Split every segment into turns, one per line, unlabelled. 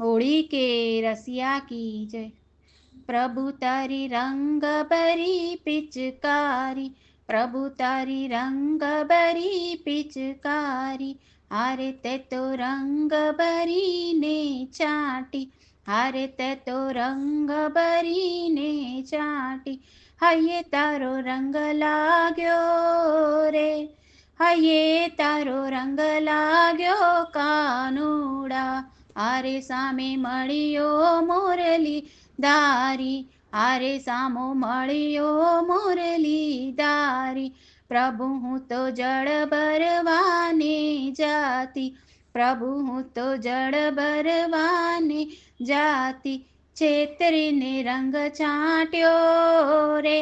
होली के रसिया की जय। प्रभु तारी रंग भरी पिचकारी, प्रभु तारी रंग भरी पिचकारी, हारे ते तो रंग भरी ने चाटी, हारे ते तो रंग भरी ने चाटी, हये तारो रंग लाग्यो रे, हये तारो रंग लाग्यो कानुड़ा, आरे सामे मळियो मोरली दारी, आरे सामो मळियो मुरली दारी, प्रभु हूँ तो जड़ भरवाने जाती, प्रभु हूँ तो जड़ भरवाने जाती, छेतरीने रंग चाट्यो रे,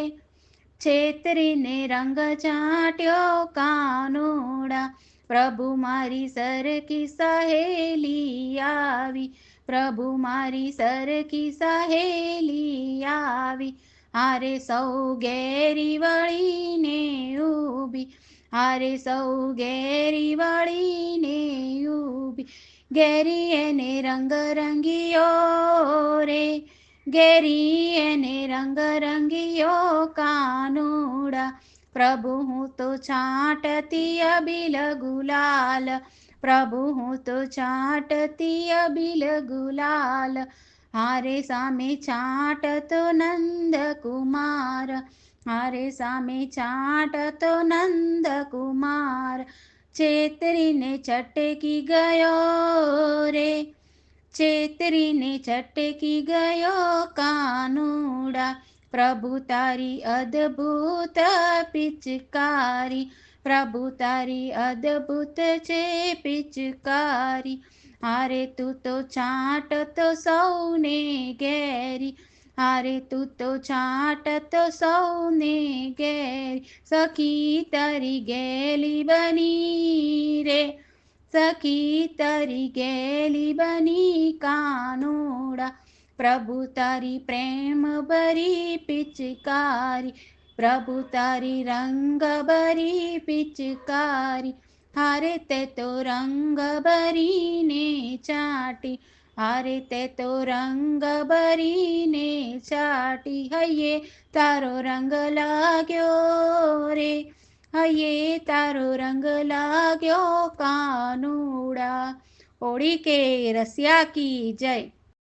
छेतरीने रंग चाट्यो कानूड़ा, प्रभु मारी सर की सहेली आवी, प्रभु मारी सर की सहेली आवी, हारे सौ गेरी वळीने ऊभी, हारे सौ गेरी वळीने ऊभी, गेरी એને રંગ રંગિયો રે, गेरी એને रंग रंगियो कानूड़ा, प्रभु हूँ तो छांटती अबिल गुलाल, प्रभु हूँ तो छांटती अबिल गुलाल, हारे सामे छांट तो नंद कुमार, हारे सामे छांट तो नंद कुमार, छेतरीने छटकी गयो रे, छेतरीने छटकी गयो कानूड़ा, प्रभु तारी अद्भुत पिचकारी, प्रभु तारी अद्भुत छे पिचकारी, हारे तू तो छांट तो सौने घेरी, हारे तू तो छांट तो सौने घेरी, सखी तारी गेली बनी रे, सखी तारी गेली बनी कानूड़ा, प्रभु तारी प्रेम भरी पिचकारी, प्रभु तारी रंग भरी पिचकारी, हारे ते तो रंग भरी ने चाटी, हारे ते तो रंग भरी ने चाटी, हये तारो रंग लाग्यो रे, हये तारो रंग लाग्यो कानूड़ा। होली के रसिया की जय।